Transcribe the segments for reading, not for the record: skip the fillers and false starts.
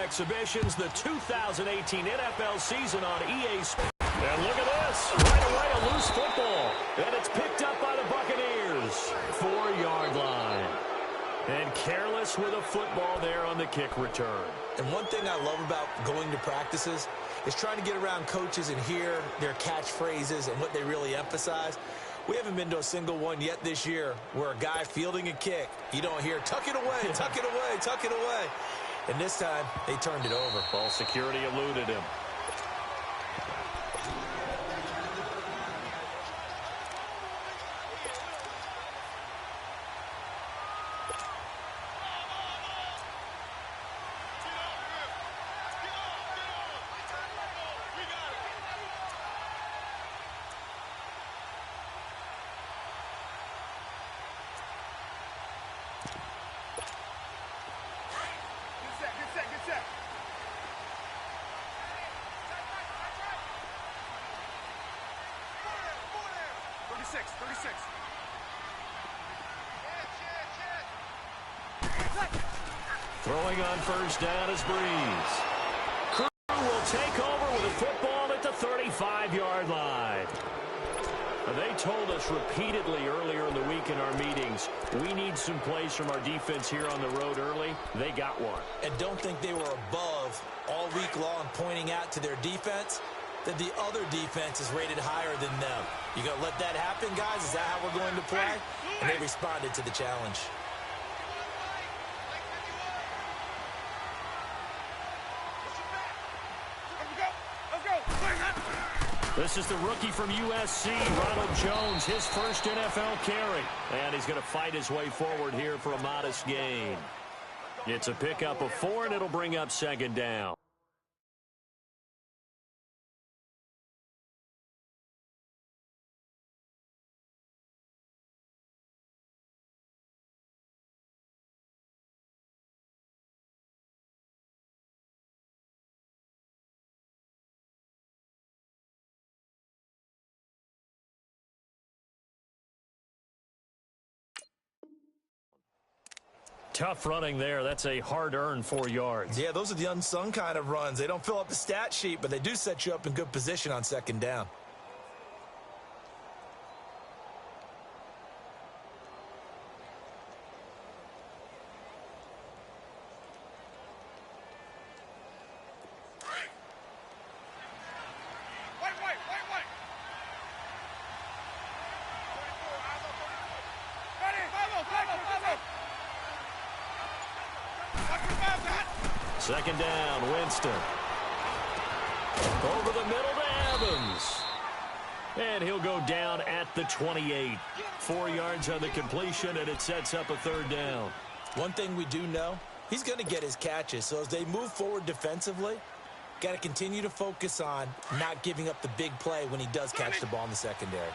exhibitions, the 2018 NFL season on EA Sports. And look at this. Right away, a loose football. And it's picked up by the Buccaneers. 4-yard line. And careless with a football there on the kick return. And one thing I love about going to practices is trying to get around coaches and hear their catchphrases and what they really emphasize. We haven't been to a single one yet this year where a guy fielding a kick, you don't hear, tuck it away, tuck it away, tuck it away. And this time, they turned it over. Ball security eluded him. Throwing on first down is Breeze. Crew will take over with a football at the 35-yard line. They told us repeatedly earlier in the week in our meetings, we need some plays from our defense here on the road early. They got one. And don't think they were above all week long pointing out to their defense that the other defense is rated higher than them. You going to let that happen, guys? Is that how we're going to play? And they responded to the challenge. This is the rookie from USC, Ronald Jones, his first NFL carry. And he's going to fight his way forward here for a modest gain. It's a pickup of 4, and it'll bring up second down. Tough running there. That's a hard-earned 4 yards. Yeah, those are the unsung kind of runs. They don't fill up the stat sheet, but they do set you up in good position on second down. Second down, Winston. Over the middle to Evans. And he'll go down at the 28. 4 yards on the completion, and it sets up a third down. One thing we do know, he's going to get his catches. So as they move forward defensively, got to continue to focus on not giving up the big play when he does catch the ball in the secondary.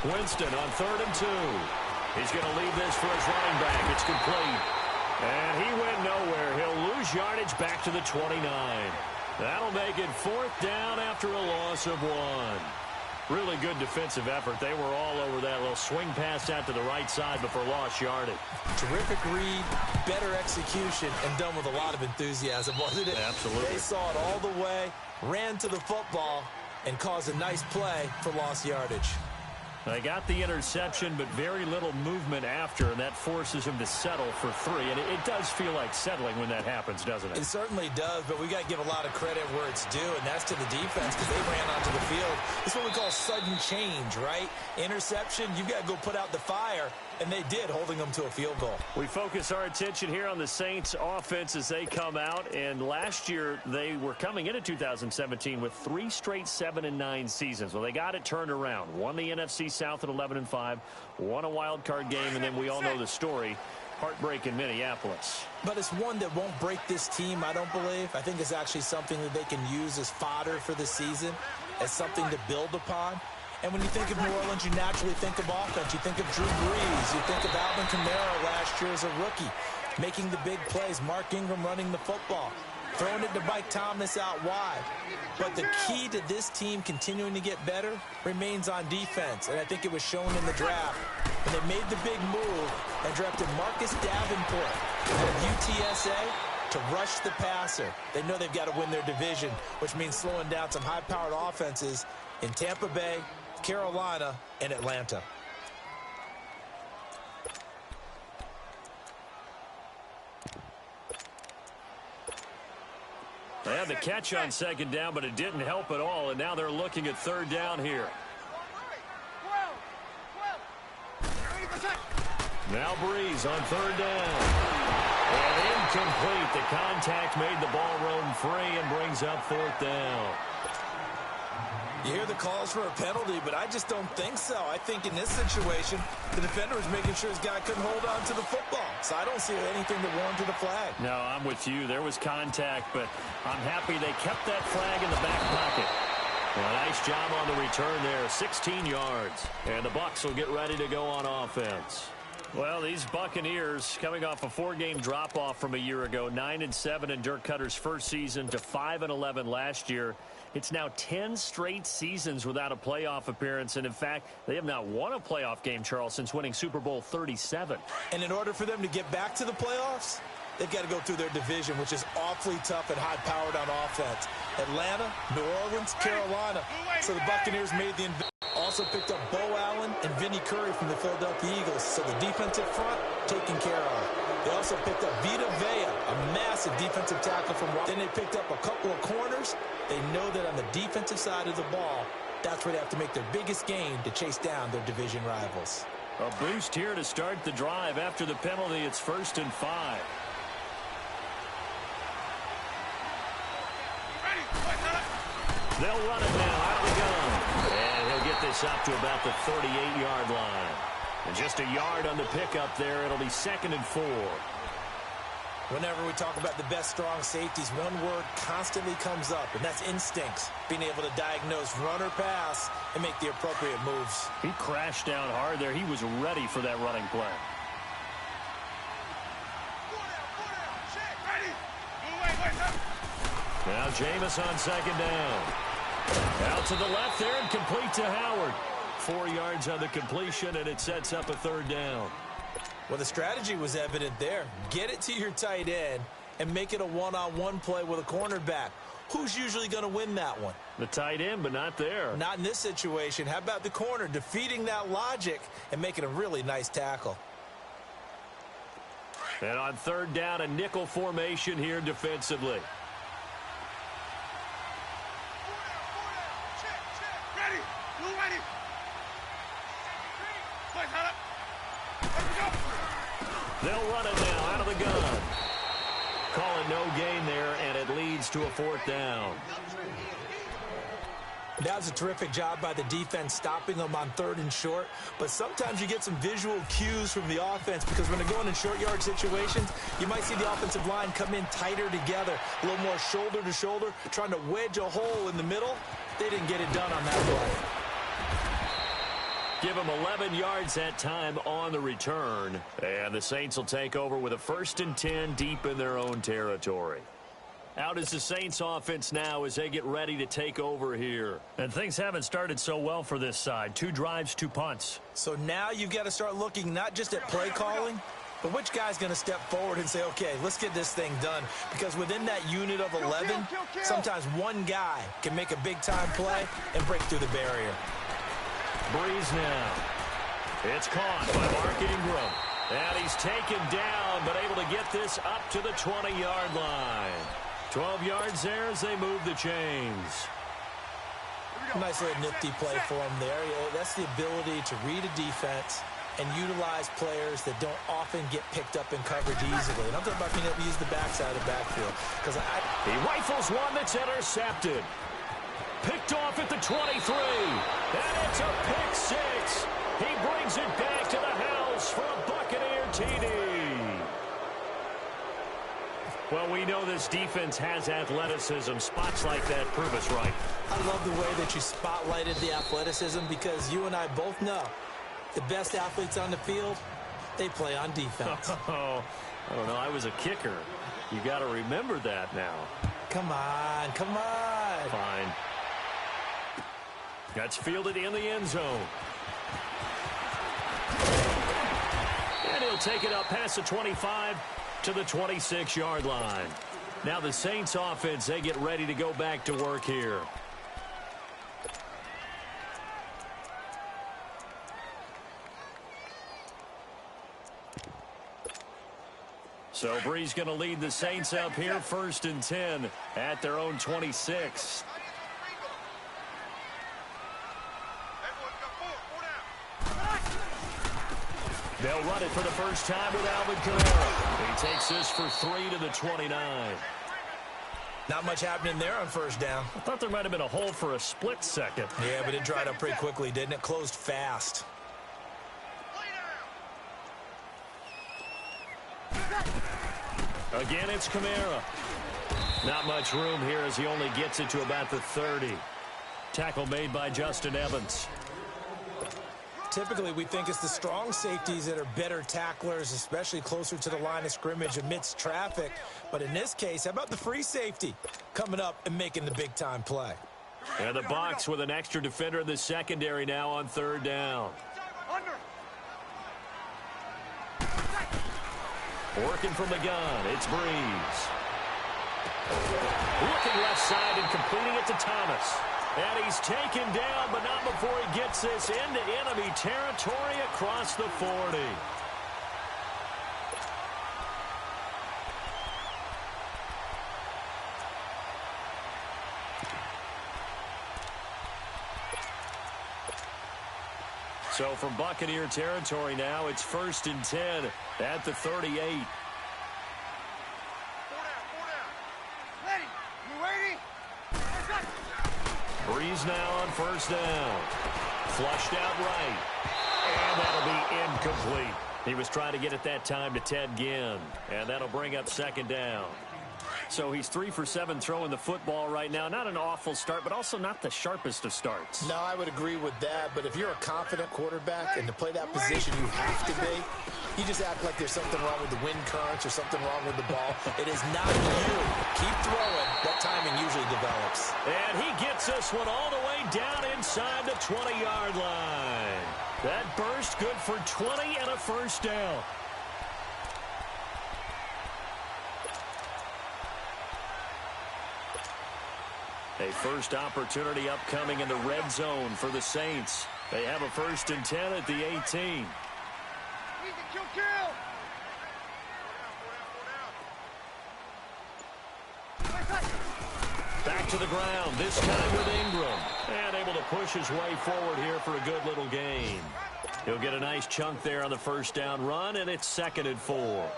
Winston on 3rd and 2. He's going to leave this for his running back. It's complete. And he went nowhere. He'll lose yardage back to the 29. That'll make it 4th down after a loss of 1. Really good defensive effort. They were all over that little swing pass out to the right side before lost yardage. Terrific read, better execution, and done with a lot of enthusiasm, wasn't it? Absolutely. They saw it all the way, ran to the football, and caused a nice play for lost yardage. They got the interception, but very little movement after, and that forces him to settle for 3. And it does feel like settling when that happens, doesn't it? It certainly does, but we got to give a lot of credit where it's due, and that's to the defense because they ran onto the field. It's what we call sudden change, right? Interception, you've got to go put out the fire, and they did, holding them to a field goal. We focus our attention here on the Saints offense as they come out, and last year they were coming into 2017 with 3 straight 7-9 seasons. Well, they got it turned around. Won the NFC South at 11-5, won a wild card game, and then we all know the story. Heartbreak in Minneapolis. But it's one that won't break this team, I don't believe. I think it's actually something that they can use as fodder for the season, as something to build upon. And when you think of New Orleans, you naturally think of offense. You think of Drew Brees. You think of Alvin Kamara last year as a rookie, making the big plays. Mark Ingram running the football. throwing it to Mike Thomas out wide. But the key to this team continuing to get better remains on defense, and I think it was shown in the draft when they made the big move and drafted Marcus Davenport of UTSA to rush the passer. They know they've got to win their division, which means slowing down some high-powered offenses in Tampa Bay, Carolina, and Atlanta. They had the catch on second down, but it didn't help at all, and now they're looking at third down here. Now Breeze on third down. And incomplete. The contact made the ball roam free and brings up fourth down. You hear the calls for a penalty, but I just don't think so. I think in this situation, the defender was making sure his guy couldn't hold on to the football. So I don't see anything that warranted a flag. No, I'm with you. There was contact, but I'm happy they kept that flag in the back pocket. Well, nice job on the return there, 16 yards. And the Bucs will get ready to go on offense. Well, these Buccaneers coming off a 4-game drop-off from a year ago, 9-7 in Dirk Cutter's first season to 5-11 last year. It's now 10 straight seasons without a playoff appearance, and in fact, they have not won a playoff game, Charles, since winning Super Bowl 37. And in order for them to get back to the playoffs, they've got to go through their division, which is awfully tough and high-powered on offense. Atlanta, New Orleans, Carolina. So the Buccaneers made the also picked up Bo Allen and Vinnie Curry from the Philadelphia Eagles. So the defensive front taken care of. They also picked up Vita Vea, a massive defensive tackle from Then they picked up a couple of corners. They know that on the defensive side of the ball, that's where they have to make their biggest gain to chase down their division rivals. A boost here to start the drive. After the penalty, it's 1st and 5. They'll run it now out of the gun. And he'll get this up to about the 38-yard line. And just a yard on the pickup there. It'll be 2nd and 4. Whenever we talk about the best strong safeties, one word constantly comes up, and that's instincts. Being able to diagnose run or pass and make the appropriate moves. He crashed down hard there. He was ready for that running play. Now Jameis on 2nd down. Out to the left there and complete to Howard. 4 yards on the completion, and it sets up a 3rd down. Well, the strategy was evident there. Get it to your tight end and make it a one-on-one play with a cornerback. Who's usually going to win that one? The tight end, but not there. Not in this situation. How about the corner defeating that logic and making a really nice tackle? And on 3rd down, a nickel formation here defensively. They'll run it now out of the gun. Call it no gain there, and it leads to a 4th down. That was a terrific job by the defense stopping them on 3rd and short. But sometimes you get some visual cues from the offense because when they're going in short yard situations, you might see the offensive line come in tighter together, a little more shoulder to shoulder, trying to wedge a hole in the middle. They didn't get it done on that play. Give them 11 yards that time on the return. And the Saints will take over with a 1st and 10 deep in their own territory. Out is the Saints offense now as they get ready to take over here. And things haven't started so well for this side. 2 drives, 2 punts. So now you've got to start looking not just at play calling, but which guy's going to step forward and say, okay, let's get this thing done. Because within that unit of 11, sometimes one guy can make a big-time play and break through the barrier. Breeze now. It's caught by Mark Ingram. And he's taken down, but able to get this up to the 20-yard line. 12 yards there as they move the chains. Nice little nifty play for him there. That's the ability to read a defense and utilize players that don't often get picked up in coverage easily. And I'm talking about being able to use the backside of the backfield. He rifles one that's intercepted. Picked off at the 23. And it's a pick 6. He brings it back to the house for a Buccaneer TD. Well, we know this defense has athleticism. Spots like that prove us right. I love the way that you spotlighted the athleticism because you and I both know the best athletes on the field, they play on defense. Oh, I don't know. I was a kicker. You got to remember that now. Come on, come on. Fine. That's fielded in the end zone. And he'll take it up past the 25 to the 26-yard line. Now the Saints offense, they get ready to go back to work here. So Bree's going to lead the Saints up here, 1st and 10 at their own 26. They'll run it for the first time with Alvin Kamara. He takes this for 3 to the 29. Not much happening there on first down. I thought there might have been a hole for a split second. Yeah, but it dried up pretty quickly, didn't it? Closed fast. Again, it's Kamara. Not much room here as he only gets it to about the 30. Tackle made by Justin Evans. Typically, we think it's the strong safeties that are better tacklers, especially closer to the line of scrimmage amidst traffic. But in this case, how about the free safety coming up and making the big-time play? And the box with an extra defender in the secondary now on 3rd down. Working from the gun, it's Breeze. Looking left side and completing it to Thomas. And he's taken down, but not before he gets this into enemy territory across the 40. So from Buccaneer territory now, it's 1st and 10 at the 38. Breeze now on 1st down. Flushed out right. And that'll be incomplete. He was trying to get it that time to Ted Ginn. And that'll bring up 2nd down. So he's 3 for 7 throwing the football right now. Not an awful start, but also not the sharpest of starts. No, I would agree with that. But if you're a confident quarterback and to play that position you have to be, you just act like there's something wrong with the wind currents or something wrong with the ball. It is not you. Keep throwing. That timing usually develops. And he gets this one all the way down inside the 20-yard line. That burst good for 20 and a 1st down. A first opportunity upcoming in the red zone for the Saints. They have a 1st and 10 at the 18. Back to the ground, this time with Ingram. And able to push his way forward here for a good little gain. He'll get a nice chunk there on the 1st down run, and it's 2nd and 4.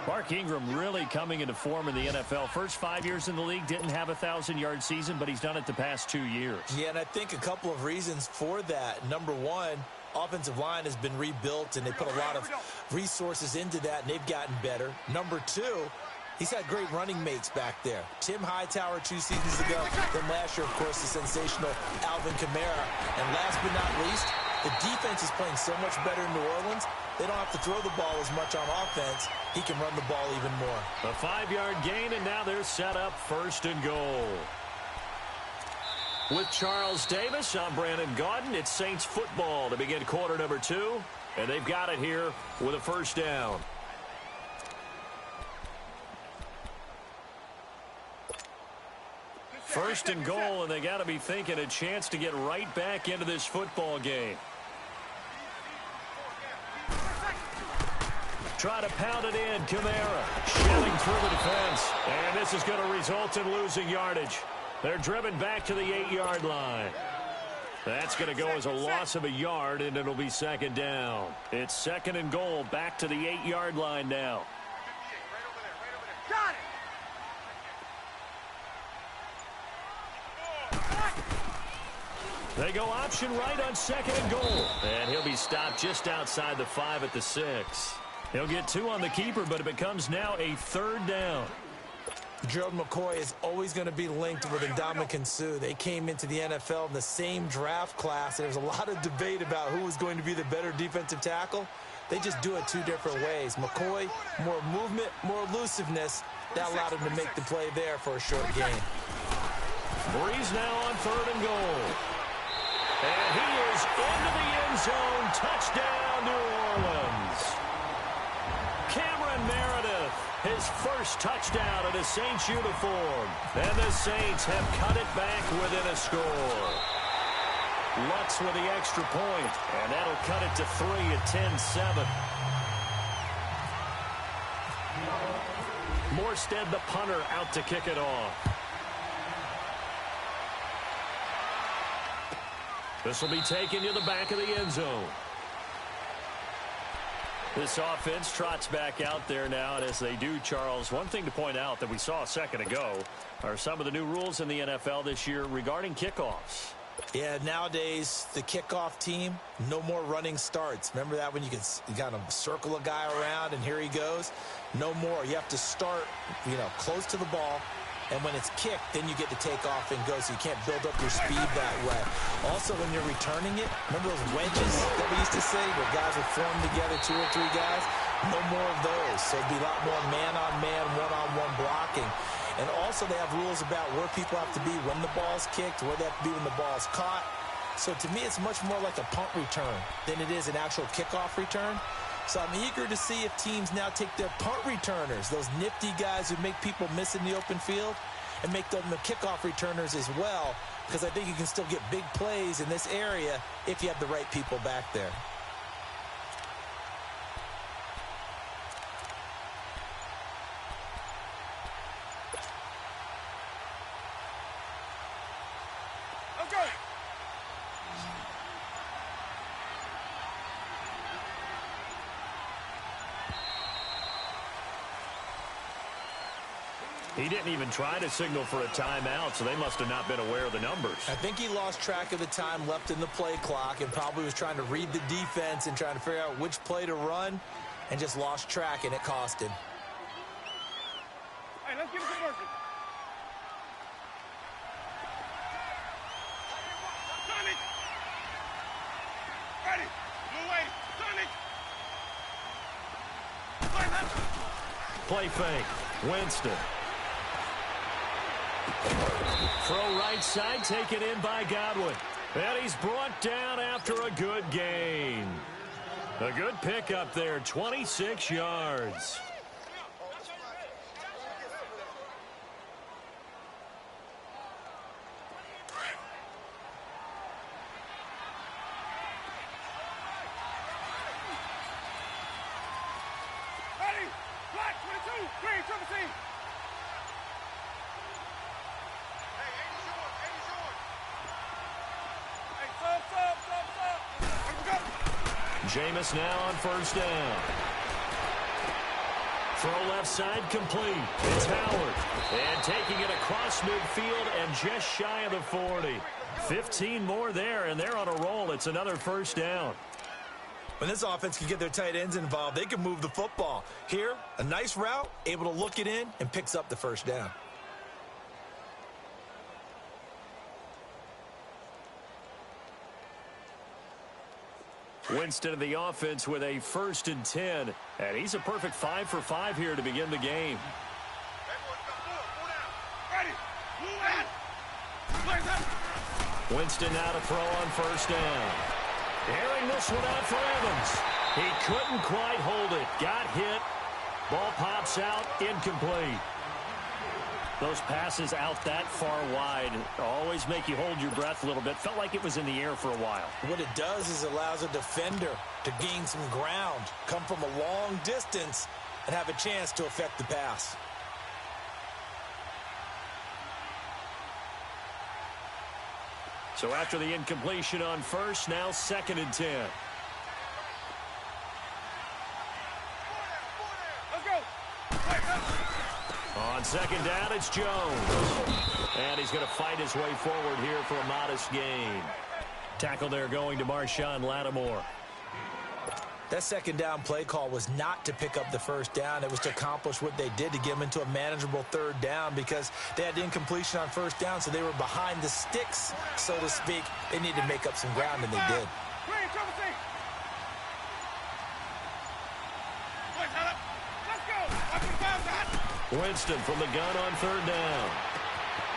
Mark Ingram really coming into form in the NFL. First 5 years in the league, didn't have a 1,000-yard season, but he's done it the past 2 years. Yeah, and I think a couple of reasons for that. Number one, offensive line has been rebuilt, and they put a lot of resources into that, and they've gotten better. Number two, he's had great running mates back there. Tim Hightower 2 seasons ago, then last year, of course, the sensational Alvin Kamara. And last but not least, the defense is playing so much better in New Orleans, they don't have to throw the ball as much on offense. He can run the ball even more. A 5-yard gain, and now they're set up 1st and goal. With Charles Davis, I'm Brandon Gaudin. It's Saints football to begin quarter number 2, and they've got it here with a 1st down. First and goal, and they got to be thinking a chance to get right back into this football game. Try to pound it in. Kamara shelling through the defense. And this is going to result in losing yardage. They're driven back to the 8-yard line. That's going to go as a loss of a yard, and it'll be 2nd down. It's 2nd and goal, back to the 8-yard line now. Got it! They go option right on 2nd and goal. And he'll be stopped just outside the 5 at the 6. He'll get 2 on the keeper, but it becomes now a 3rd down. Gerald McCoy is always going to be linked with Ndamukong Suh. They came into the NFL in the same draft class. There's a lot of debate about who was going to be the better defensive tackle. They just do it 2 different ways. McCoy, more movement, more elusiveness. That allowed him to make the play there for a short gain. Breeze now on 3rd and goal. And he is into the end zone. Touchdown, New Orleans. Cameron Meredith, his first touchdown in a Saints uniform. And the Saints have cut it back within a score. Lutz with the extra point, and that'll cut it to 3 at 10-7. Morstead, the punter, out to kick it off. This will be taken to the back of the end zone. This offense trots back out there now, and as they do, Charles, one thing to point out that we saw a second ago are some of the new rules in the NFL this year regarding kickoffs. Yeah, nowadays, the kickoff team, no more running starts. Remember that when you kind of circle a guy around and here he goes? No more. You have to start, close to the ball. And when it's kicked, then you get to take off and go, so you can't build up your speed that way. Also, when you're returning it, remember those wedges that we used to say where guys would form together, 2 or 3 guys? No more of those. So it'd be a lot more man-on-man, one-on-one blocking. And also they have rules about where people have to be when the ball's kicked, where they have to be when the ball's caught. So to me, it's much more like a punt return than it is an actual kickoff return. So I'm eager to see if teams now take their punt returners, those nifty guys who make people miss in the open field, and make them the kickoff returners as well, because I think you can still get big plays in this area if you have the right people back there. He didn't even try to signal for a timeout, so they must have not been aware of the numbers. I think he lost track of the time left in the play clock and probably was trying to read the defense and trying to figure out which play to run and just lost track, and it cost him. Hey, let's get it to work. Sonic! Ready! Blue way! Sonic! Play fake. Winston. Throw right side, taken in by Godwin. And he's brought down after a good gain. A good pickup there, 26 yards. Ready! Black 22! Green 17! Jameis now on 1st down. Throw left side complete. It's Howard. And taking it across midfield and just shy of the 40. 15 more there, and they're on a roll. It's another 1st down. When this offense can get their tight ends involved, they can move the football. Here, a nice route, able to look it in, and picks up the 1st down. Winston of the offense with a 1st and 10. And he's a perfect 5 for 5 here to begin the game. Winston now to throw on 1st down. Airing this one out for Evans. He couldn't quite hold it. Got hit. Ball pops out. Incomplete. Those passes out that far wide always make you hold your breath a little bit. Felt like it was in the air for a while. What it does is it allows a defender to gain some ground, come from a long distance, and have a chance to affect the pass. So after the incompletion on 1st, now 2nd and 10. Let's go! On 2nd down, it's Jones. And he's going to fight his way forward here for a modest gain. Tackle there going to Marshawn Lattimore. That 2nd down play call was not to pick up the 1st down. It was to accomplish what they did to get them into a manageable 3rd down because they had incompletion on 1st down, so they were behind the sticks, so to speak. They needed to make up some ground, and they did. Let's go! Winston from the gun on third down.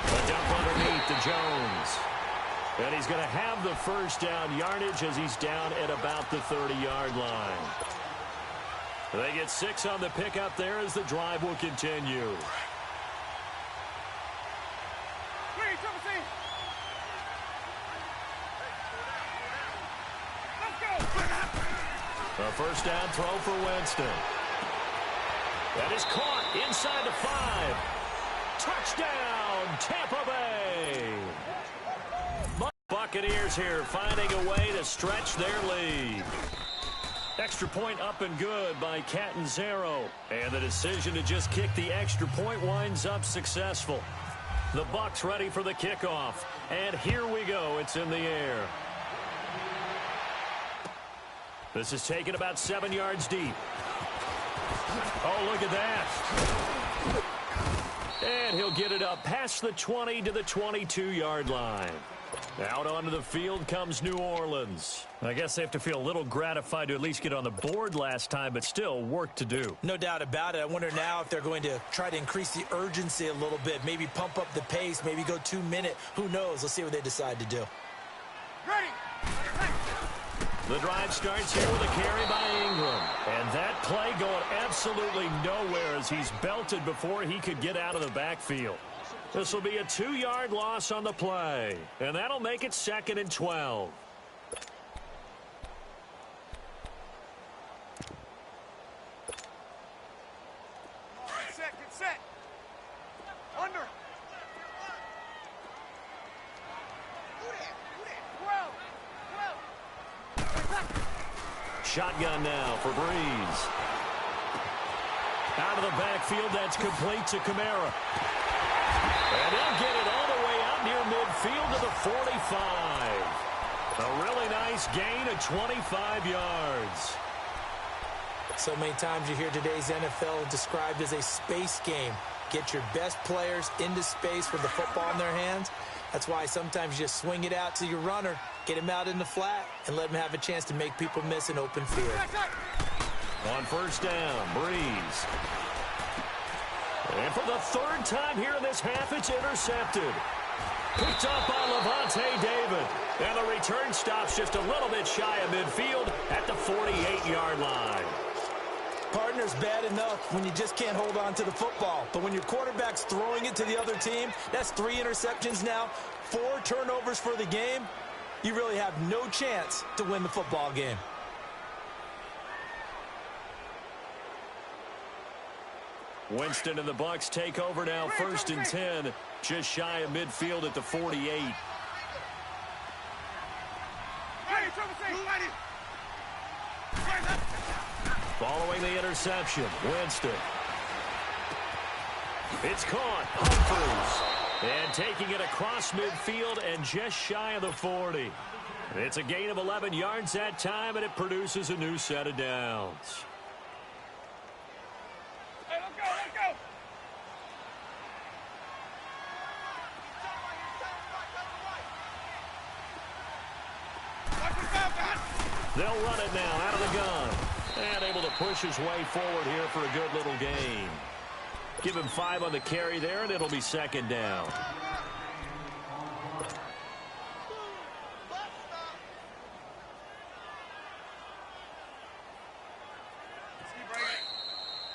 A dump underneath to Jones. And he's going to have the first down yardage as he's down at about the 30-yard line. They get 6 on the pickup there as the drive will continue. A first down throw for Winston. That is caught inside the 5. Touchdown, Tampa Bay. Buccaneers here finding a way to stretch their lead. Extra point up and good by Catanzaro. And the decision to just kick the extra point winds up successful. The Bucs ready for the kickoff. And here we go. It's in the air. This is taken about 7 yards deep. Oh, look at that. And he'll get it up past the 20 to the 22-yard line. Out onto the field comes New Orleans. I guess they have to feel a little gratified to at least get on the board last time, but still work to do. No doubt about it. I wonder now if they're going to try to increase the urgency a little bit, maybe pump up the pace, maybe go 2-minute. Who knows? Let's see what they decide to do. Ready. The drive starts here with a carry by Ingram. And that play going absolutely nowhere as he's belted before he could get out of the backfield. This will be a 2-yard loss on the play. And that'll make it 2nd and 12. Get set. Under. Shotgun now for Breeze. Out of the backfield, that's complete to Kamara. And he'll get it all the way out near midfield to the 45. A really nice gain of 25 yards. So many times you hear today's NFL described as a space game. Get your best players into space with the football in their hands. That's why sometimes you just swing it out to your runner, get him out in the flat, and let him have a chance to make people miss an open field. On first down, Breeze. And for the 3rd time here in this half, it's intercepted. Picked up by Levante David. And the return stops just a little bit shy of midfield at the 48-yard line. Partner's bad enough when you just can't hold on to the football. But when your quarterback's throwing it to the other team, that's 3 interceptions now, 4 turnovers for the game. You really have no chance to win the football game. Winston and the Bucs take over now, 1st and 10, just shy of midfield at the 48. Following the interception, Winston. It's caught, Humphries. And taking it across midfield and just shy of the 40. It's a gain of 11 yards that time, and it produces a new set of downs. Hey, let's go, let's go. They'll run it now out of the gun. And able to push his way forward here for a good little gain. Give him 5 on the carry there, and it'll be 2nd down.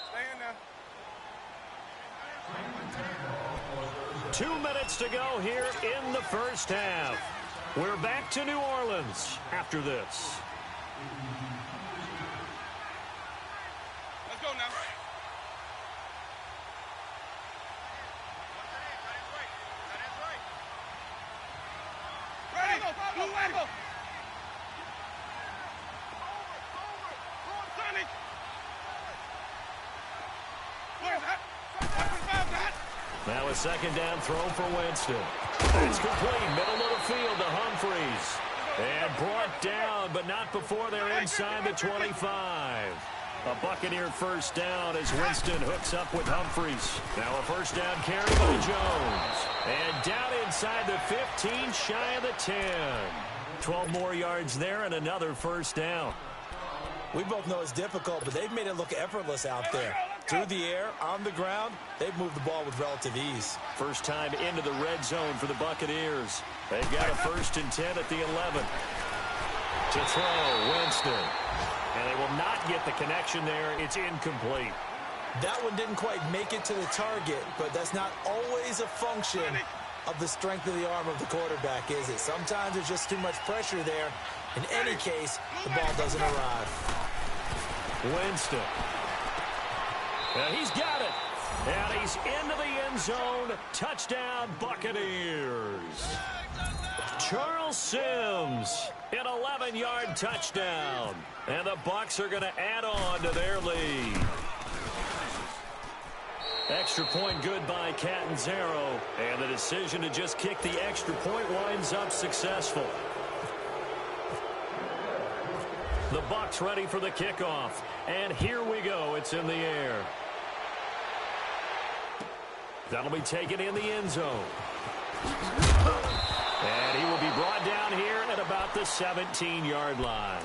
Stay in there. 2 minutes to go here in the first half. We're back to New Orleans after this. Let's go now. Ready? Go. Sonic. Where's that? Now a 2nd down throw for Winston. It's complete, middle of the field to Humphries. And brought down, but not before they're inside the 25. A Buccaneer first down as Winston hooks up with Humphries. Now a first down carry by Jones. And down inside the 15, shy of the 10. 12 more yards there and another first down. We both know it's difficult, but they've made it look effortless out there. Through the air, on the ground, they've moved the ball with relative ease. First time into the red zone for the Buccaneers. They've got a 1st and 10 at the 11. To throw, Winston. And they will not get the connection there. It's incomplete. That one didn't quite make it to the target, but that's not always a function of the strength of the arm of the quarterback, is it? Sometimes there's just too much pressure there. In any case, the ball doesn't arrive. Winston. And he's got it. And he's into the end zone. Touchdown, Buccaneers. Charles Sims, an 11-yard touchdown. And the Bucs are going to add on to their lead. Extra point good by Catanzaro. And the decision to just kick the extra point winds up successful. The Bucs ready for the kickoff. And here we go. It's in the air. That'll be taken in the end zone. And he will be brought down here at about the 17-yard line.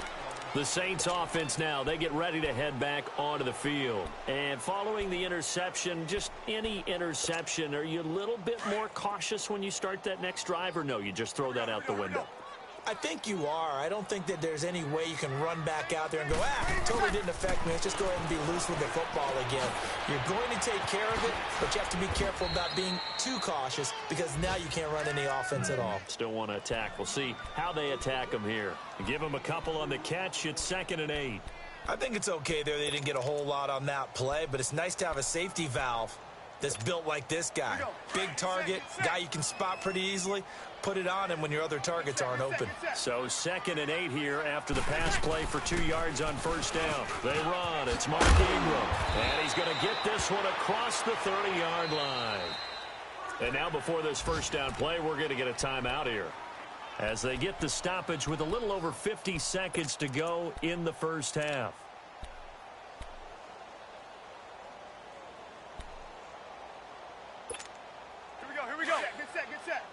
The Saints offense now, they get ready to head back onto the field. And following the interception, just any interception, are you a little bit more cautious when you start that next drive, or no, you just throw that out the window? I think you are. I don't think that there's any way you can run back out there and go, totally didn't affect me. Let's just go ahead and be loose with the football again. You're going to take care of it, but you have to be careful about being too cautious because now you can't run any offense at all. Still want to attack. We'll see how they attack them here. Give them a couple on the catch. It's 2nd and 8. I think it's okay there. They didn't get a whole lot on that play, but it's nice to have a safety valve that's built like this guy. Big target, guy you can spot pretty easily. Put it on him when your other targets aren't open. So 2nd and 8 here after the pass play for 2 yards on 1st down. They run. It's Mark Ingram. And he's going to get this one across the 30-yard line. And now before this 1st down play, we're going to get a timeout here. As they get the stoppage with a little over 50 seconds to go in the 1st half. Here we go. Get set, get set.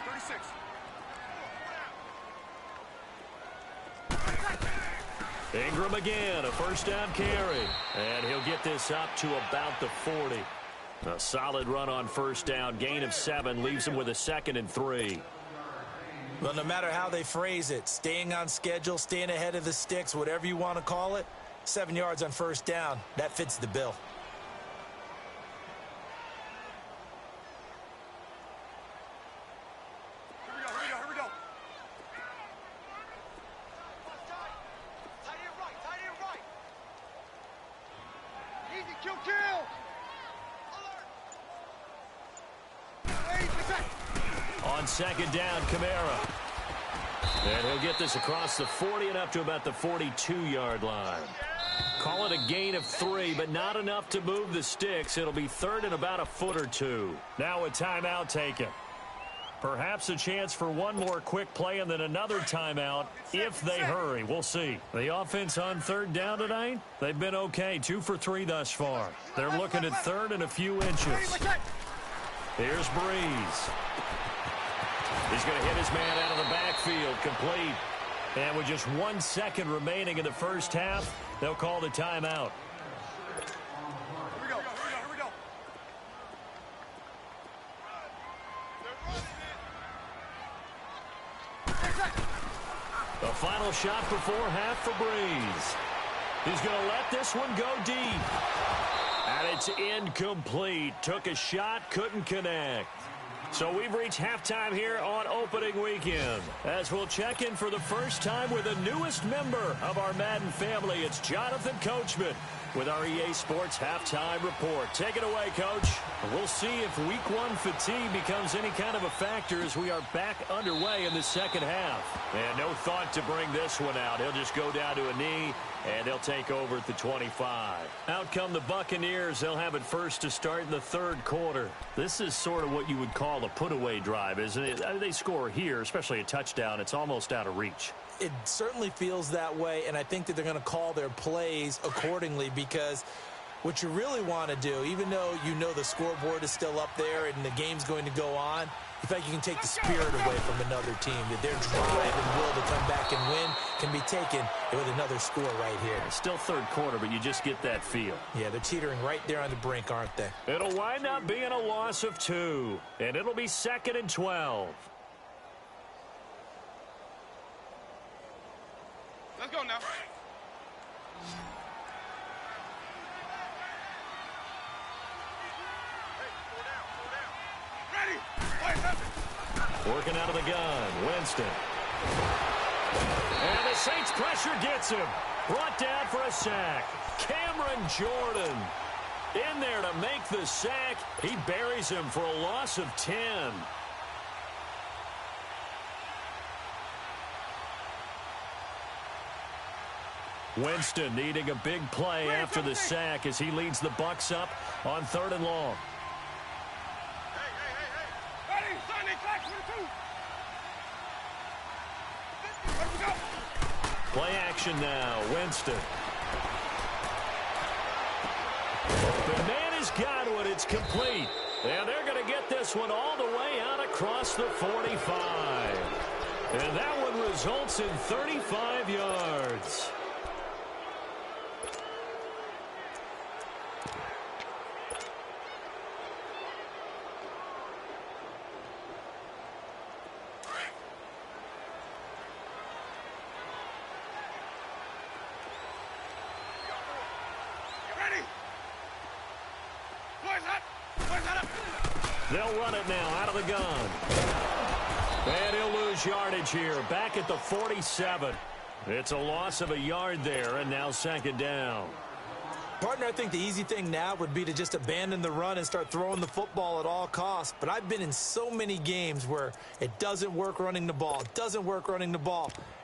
36. Ingram again, a 1st down carry. And he'll get this up to about the 40. A solid run on 1st down. Gain of 7 leaves him with a 2nd and 3. Well, no matter how they phrase it, staying on schedule, staying ahead of the sticks, whatever you want to call it, 7 yards on 1st down, that fits the bill. Here we go. Easy, kill. On 2nd down, Kamara. And he'll get this across the 40 and up to about the 42-yard line. Call it a gain of 3, but not enough to move the sticks. It'll be 3rd and about a foot or 2. Now a timeout taken. Perhaps a chance for one more quick play and then another timeout if they hurry. We'll see. The offense on 3rd down tonight, they've been okay. 2 for 3 thus far. They're looking at 3rd and a few inches. Here's Breeze. He's going to hit his man out of the backfield, complete. And with just 1 second remaining in the 1st half, they'll call the timeout. Here we go. The final shot before half for Breeze. He's going to let this one go deep. And it's incomplete. Took a shot, couldn't connect. So we've reached halftime here on opening weekend. As we'll check in for the first time with the newest member of our Madden family, it's Jonathan Coachman with our EA Sports Halftime Report. Take it away, Coach. We'll see if Week 1 fatigue becomes any kind of a factor as we are back underway in the 2nd half. And no thought to bring this one out. He'll just go down to a knee, and they'll take over at the 25. Out come the Buccaneers. They'll have it first to start in the 3rd quarter. This is sort of what you would call a put-away drive, isn't it? They score here, especially a touchdown. It's almost out of reach. It certainly feels that way, and I think that they're going to call their plays accordingly because What you really want to do, even though you know the scoreboard is still up there and the game's going to go on, in fact, you can take the spirit away from another team, that their drive and will to come back and win can be taken with another score right here. Still third quarter, but you just get that feel. Yeah, they're teetering right there on the brink, aren't they? It'll wind up being a loss of 2, and it'll be 2nd and 12. Let's go now. Ready. Working out of the gun, Winston. And the Saints pressure gets him. Brought down for a sack. Cameron Jordan in there to make the sack. He buries him for a loss of 10. Winston needing a big play after the sack as he leads the Bucs up on 3rd and long. Ready. Sunday clock 22. Let's go. Play action now. Winston. The man has got one. It's complete. And they're going to get this one all the way out across the 45. And that one results in 35 yards. They'll run it now out of the gun. And he'll lose yardage here. Back at the 47. It's a loss of a yard there, and now 2nd down. Partner, I think the easy thing now would be to just abandon the run and start throwing the football at all costs. But I've been in so many games where it doesn't work running the ball,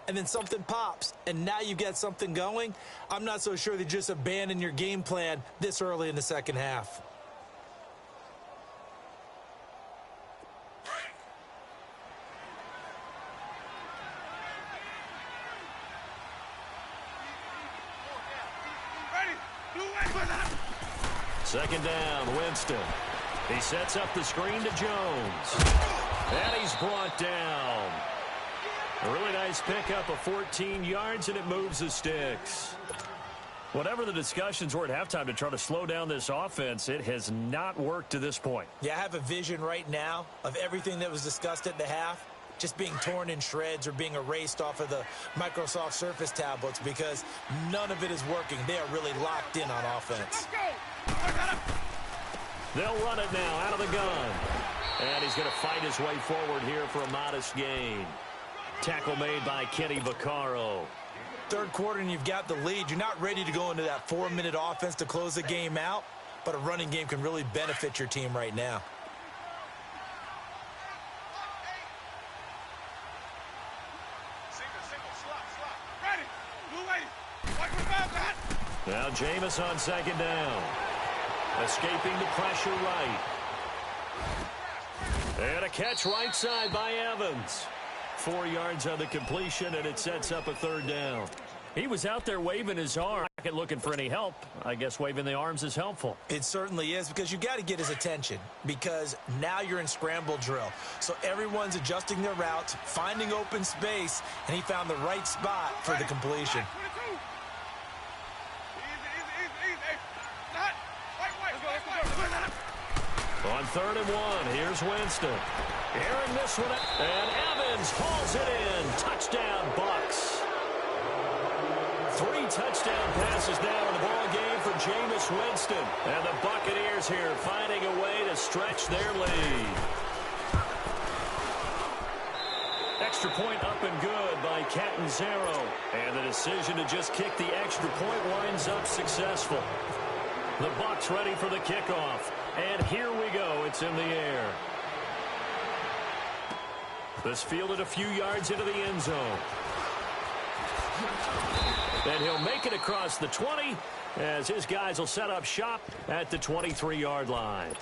and then something pops, and now you get something going. I'm not so sure that just abandon your game plan this early in the second half. Second down, Winston. He sets up the screen to Jones. And he's brought down. A really nice pickup of 14 yards, and it moves the sticks. Whatever the discussions were at halftime to try to slow down this offense, it has not worked to this point. Yeah, I have a vision right now of everything that was discussed at the half just being torn in shreds or being erased off of the Microsoft Surface tablets because none of it is working. They are really locked in on offense. They'll run it now out of the gun. And he's going to fight his way forward here for a modest gain. Tackle made by Kenny Vaccaro. Third quarter and you've got the lead. You're not ready to go into that 4-minute offense to close the game out, but a running game can really benefit your team right now. Now Jameis on 2nd down. Escaping the pressure right. And a catch right side by Evans. 4 yards on the completion, and it sets up a 3rd down. He was out there waving his arm, looking for any help. I guess waving the arms is helpful. It certainly is, because you got to get his attention, because now you're in scramble drill. So everyone's adjusting their routes, finding open space, and he found the right spot for the completion. On 3rd and 1, here's Winston. Airing this one, and Evans hauls it in. Touchdown, Bucs. 3 touchdown passes now in the ball game for Jameis Winston. And the Buccaneers here finding a way to stretch their lead. Extra point up and good by Catanzaro. And the decision to just kick the extra point winds up successful. The Bucs ready for the kickoff. And here we go. It's in the air. This fielded a few yards into the end zone. And he'll make it across the 20 as his guys will set up shop at the 23-yard line.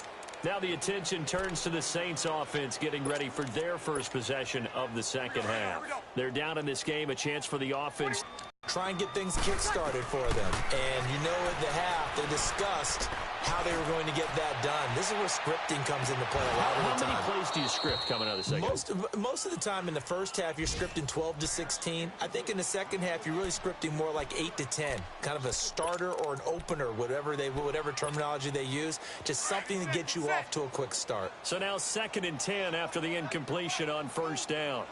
Now the attention turns to the Saints offense getting ready for their first possession of the second half. They're down in this game, a chance for the offense try and get things kick-started for them. And you know at the half, they discussed how they were going to get that done. This is where scripting comes into play a lot of the time. How many plays do you script coming out of the second? Most of the time in the first half, you're scripting 12 to 16. I think in the second half, you're really scripting more like 8 to 10. Kind of a starter or an opener, whatever terminology they use. Just something to get you off to a quick start. So now 2nd and 10 after the incompletion on 1st down.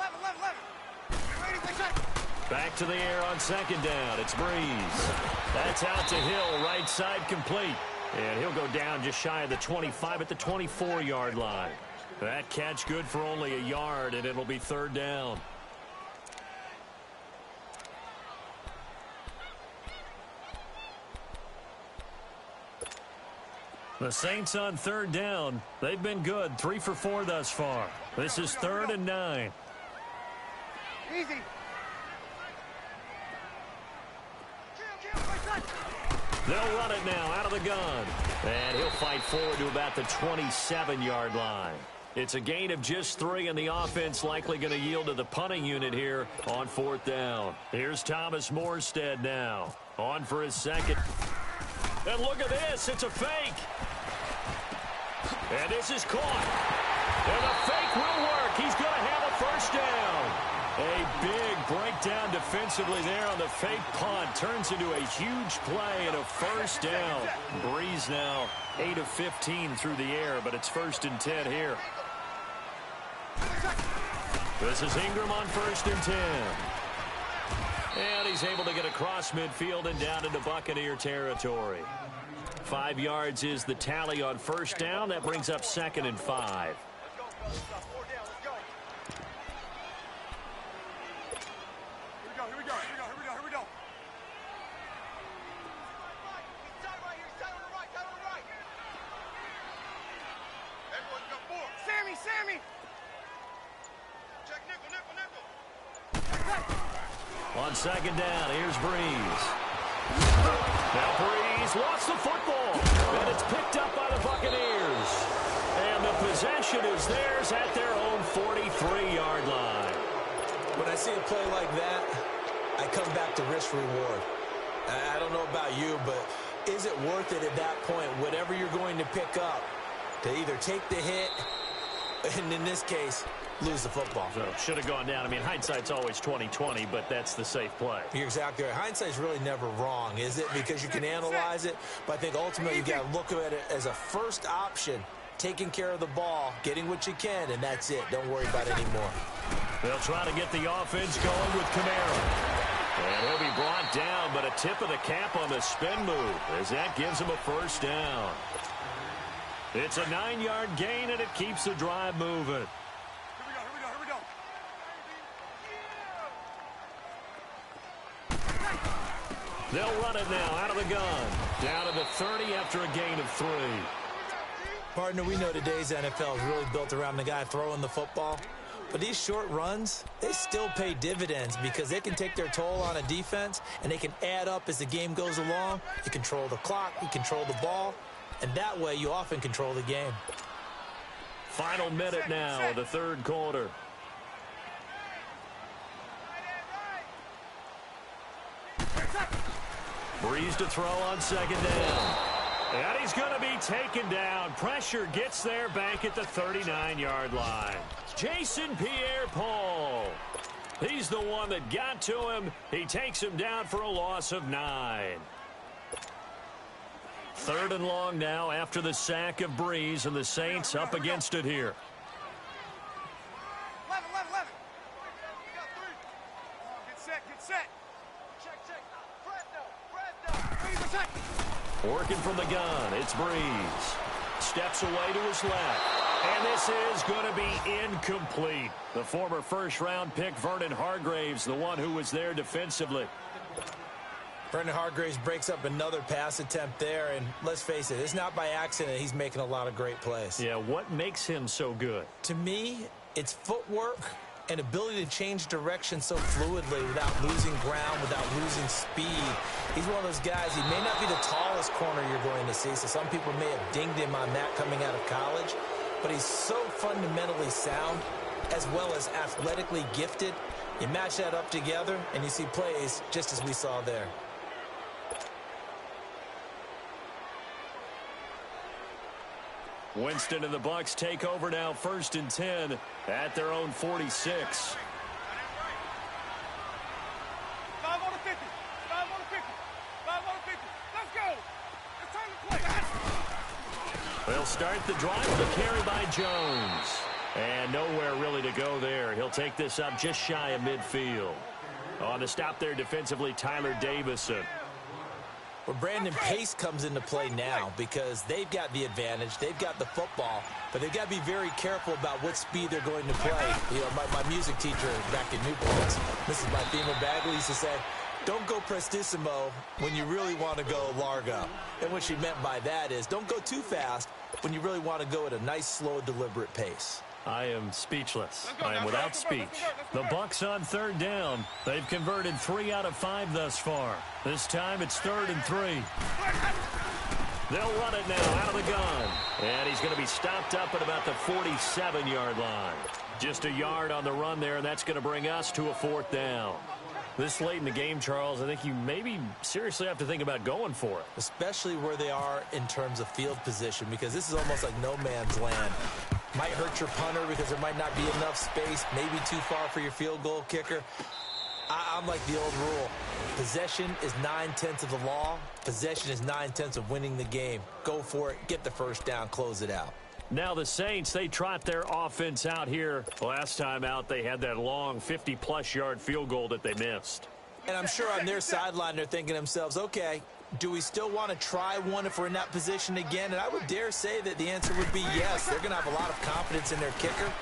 Back to the air on 2nd down. It's Breeze. That's out to Hill, right side complete. And he'll go down just shy of the 25 at the 24-yard line. That catch good for only a yard, and it'll be 3rd down. The Saints on 3rd down. They've been good, 3 for 4 thus far. This is 3rd and 9. Easy. They'll run it now out of the gun. And he'll fight forward to about the 27-yard line. It's a gain of just 3, and the offense likely going to yield to the punting unit here on 4th down. Here's Thomas Morstead now. On for his 2nd. And look at this. It's a fake. And this is caught. And the fake will work. He's going to have a 1st down. A big breakdown defensively there on the fake punt. Turns into a huge play and a 1st down. Breeze now 8 of 15 through the air, but it's 1st and 10 here. This is Ingram on 1st and 10. And he's able to get across midfield and down into Buccaneer territory. 5 yards is the tally on 1st down. That brings up 2nd and 5. Sammy! Check nickel. On 2nd down, here's Breeze. Now Breeze lost the football, and it's picked up by the Buccaneers. And the possession is theirs at their own 43-yard line. When I see a play like that, I come back to risk-reward. I don't know about you, but is it worth it at that point, whatever you're going to pick up, to either take the hit, and in this case, lose the football? So should have gone down. I mean, hindsight's always 20/20, but that's the safe play. You're exactly right. Hindsight's really never wrong, is it? Because you can analyze it, but I think ultimately you got to look at it as a first option, taking care of the ball, getting what you can, and that's it. Don't worry about it anymore. They'll try to get the offense going with Kamara. And he'll be brought down, but a tip of the cap on the spin move as that gives him a 1st down. It's a 9-yard gain, and it keeps the drive moving. Here we go. They'll run it now out of the gun. Down to the 30 after a gain of 3. Partner, we know today's NFL is really built around the guy throwing the football. But these short runs, they still pay dividends because they can take their toll on a defense, and they can add up as the game goes along. You control the clock, you control the ball, and that way you often control the game. Final minute now of the 3rd quarter. Breeze to throw on 2nd down. And he's going to be taken down. Pressure gets there back at the 39-yard line. Jason Pierre-Paul. He's the one that got to him. He takes him down for a loss of 9. 3rd and long now after the sack of Breeze, and the Saints up against it here. 11. Get set. Check. Fresno. Working from the gun, it's Breeze. Steps away to his left. And this is going to be incomplete. The former 1st-round pick, Vernon Hargreaves, the one who was there defensively. Vernon Hargreaves breaks up another pass attempt there, and let's face it, it's not by accident he's making a lot of great plays. Yeah, what makes him so good? To me, it's footwork and ability to change direction so fluidly without losing ground, without losing speed. He's one of those guys, he may not be the tallest corner you're going to see, so some people may have dinged him on that coming out of college, but he's so fundamentally sound as well as athletically gifted. You match that up together, and you see plays just as we saw there. Winston and the Bucs take over now, 1st and 10 at their own 46. 5 on the 50. 5 on the 50. 5 on the 50. Let's go. It's time to play. They'll start the drive with a carry by Jones. And nowhere really to go there. He'll take this up just shy of midfield. On the stop there defensively, Tyler Davison. Well, Brandon, pace comes into play now because they've got the advantage. They've got the football, but they've got to be very careful about what speed they're going to play. You know, my music teacher back in Newport, Mrs. Marthema Bagley, used to say, don't go prestissimo when you really want to go largo. And what she meant by that is don't go too fast when you really want to go at a nice, slow, deliberate pace. I am speechless. I am without speech. The Bucs on 3rd down. They've converted 3 out of 5 thus far. This time it's 3rd and 3. They'll run it now out of the gun. And he's going to be stopped up at about the 47-yard line. Just a yard on the run there, and that's going to bring us to a 4th down. This late in the game, Charles, I think you maybe seriously have to think about going for it. Especially where they are in terms of field position, because this is almost like no man's land. Might hurt your punter because there might not be enough space, maybe too far for your field goal kicker. I'm like the old rule. Possession is 9/10 of the law. Possession is 9/10 of winning the game. Go for it, get the first down, close it out. Now the Saints, they trot their offense out here. Last time out, they had that long 50-plus yard field goal that they missed. And I'm sure on their sideline, they're thinking to themselves, okay, do we still want to try one if we're in that position again? And I would dare say that the answer would be yes. They're going to have a lot of confidence in their kicker.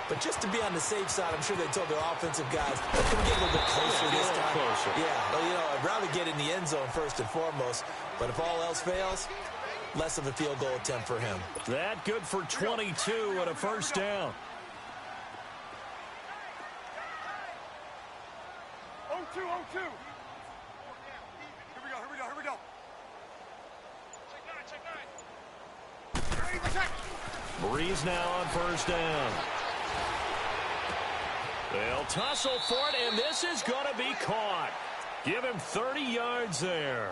But just to be on the safe side, I'm sure they told their offensive guys, can we get a little bit closer this time? Closer. Yeah, well, you know, I'd rather get in the end zone first and foremost. But if all else fails, less of a field goal attempt for him. That good for 22 and a first down. 0-2, 0-2. Here we go, here we go, here we go. Check 9, check 9. Check. Breeze now on first down. They'll tussle for it, and this is going to be caught. Give him 30 yards there.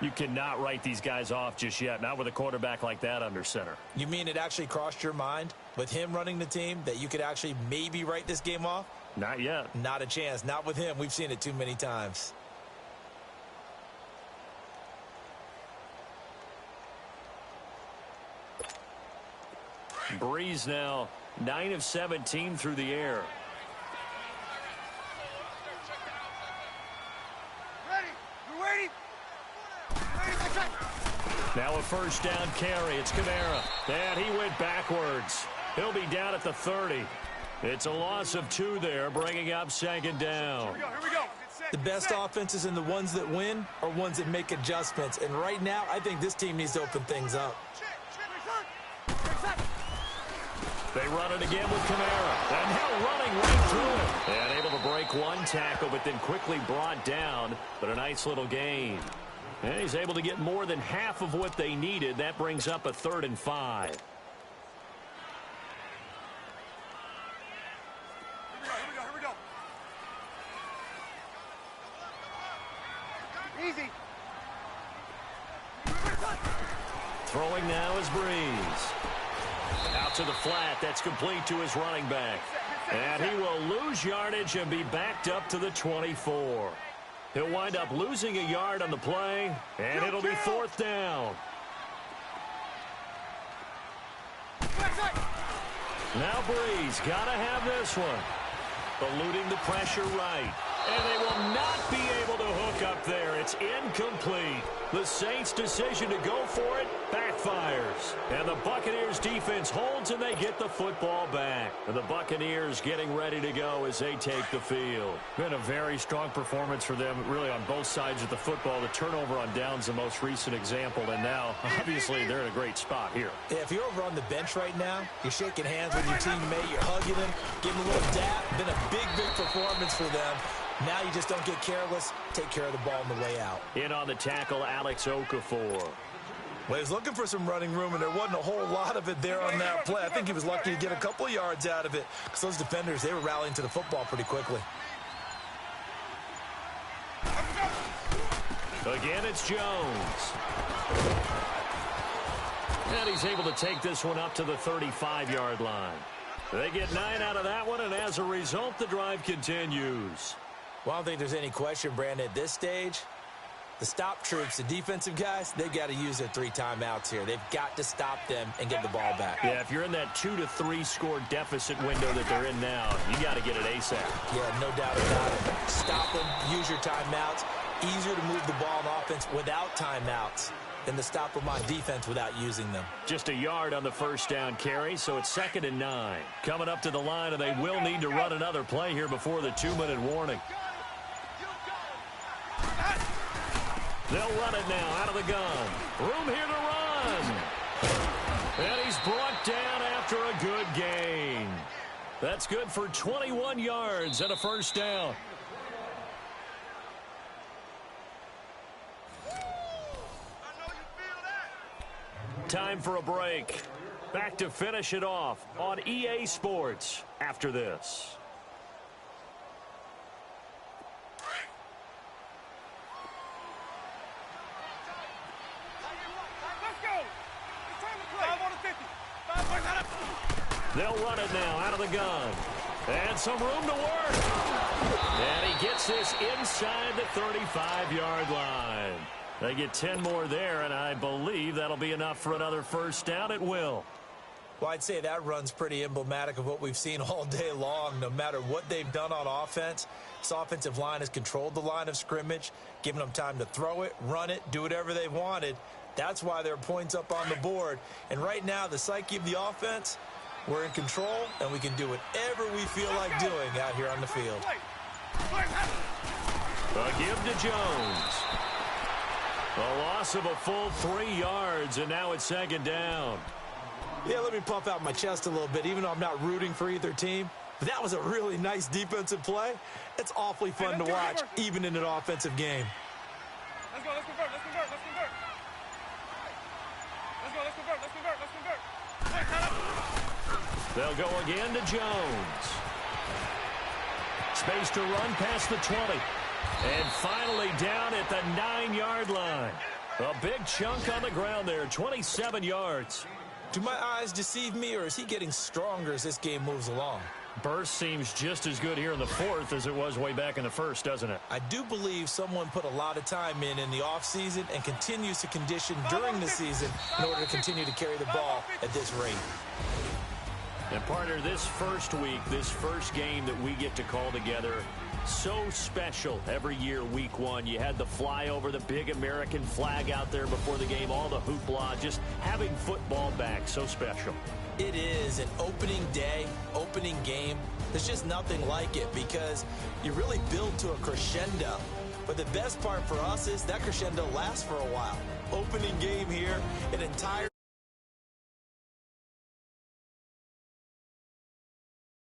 You cannot write these guys off just yet, not with a quarterback like that under center. You mean it actually crossed your mind with him running the team that you could actually maybe write this game off? Not yet. Not a chance. Not with him. We've seen it too many times. Breeze now 9 of 17 through the air. Ready? You ready? Now a first down carry. It's Kamara. And he went backwards. He'll be down at the 30. It's a loss of 2 there, bringing up 2nd down. Here we go. The best offenses and the ones that win are ones that make adjustments. And right now, I think this team needs to open things up. They run it again with Kamara. And now running right through it. And able to break one tackle, but then quickly brought down. But a nice little gain. And he's able to get more than half of what they needed. That brings up a 3rd and 5. Here we go. Easy. Throwing now is Breeze. Out to the flat. That's complete to his running back. And he will lose yardage and be backed up to the 24. He'll wind up losing a yard on the play, and it'll be 4th down. Now Breeze got to have this one. Eluding the pressure right. And they will not be able to hook up there. It's incomplete. The Saints' decision to go for it backfires. And the Buccaneers defense holds and they get the football back. And the Buccaneers getting ready to go as they take the field. Been a very strong performance for them really on both sides of the football. The turnover on downs the most recent example. And now, obviously, they're in a great spot here. Yeah, if you're over on the bench right now, you're shaking hands with your teammate, you're hugging him, giving a little dap. Been a big, big performance for them. Now you just don't get careless. Take care of the ball on the way out. In on the tackle, Alex Okafor. Well, he was looking for some running room, and there wasn't a whole lot of it there on that play. I think he was lucky to get a couple of yards out of it because those defenders, they were rallying to the football pretty quickly. Again, it's Jones. And he's able to take this one up to the 35-yard line. They get 9 out of that one, and as a result, the drive continues. Well, I don't think there's any question, Brandon, at this stage. The stop troops, the defensive guys, they've got to use their 3 timeouts here. They've got to stop them and get the ball back. Yeah, if you're in that 2 to 3 score deficit window that they're in now, you got to get it ASAP. Yeah, no doubt about it. Stop them, use your timeouts. Easier to move the ball on offense without timeouts than to stop them on defense without using them. Just a yard on the first down carry, so it's 2nd and 9. Coming up to the line, and they will need to run another play here before the 2-minute warning. They'll run it now out of the gun. Room here to run. And he's brought down after a good gain. That's good for 21 yards and a first down. Time for a break. Back to finish it off on EA Sports after this. They'll run it now out of the gun. And some room to work. And he gets this inside the 35-yard line. They get 10 more there, and I believe that'll be enough for another first down. It will. Well, I'd say that run's pretty emblematic of what we've seen all day long. No matter what they've done on offense, this offensive line has controlled the line of scrimmage, giving them time to throw it, run it, do whatever they wanted. That's why there are points up on the board. And right now, the psyche of the offense, we're in control, and we can do whatever we feel like doing out here on the field. A give to Jones. A loss of a full 3 yards, and now it's 2nd down. Yeah, let me puff out my chest a little bit, even though I'm not rooting for either team. But that was a really nice defensive play. It's awfully fun to watch, even in an offensive game. Let's go, let's convert, let's convert, let's convert. Let's go, let's convert, let's convert, let's convert. They'll go again to Jones. Space to run past the 20. And finally down at the 9-yard line. A big chunk on the ground there, 27 yards. Do my eyes deceive me, or is he getting stronger as this game moves along? Burst seems just as good here in the 4th as it was way back in the 1st, doesn't it? I do believe someone put a lot of time in the offseason and continues to condition during the season in order to continue to carry the ball at this rate. And partner, this first week, this first game that we get to call together, so special every year, week 1. You had the flyover, the big American flag out there before the game, all the hoopla, just having football back, so special. It is an opening day, opening game. There's just nothing like it because you really build to a crescendo. But the best part for us is that crescendo lasts for a while. Opening game here, an entire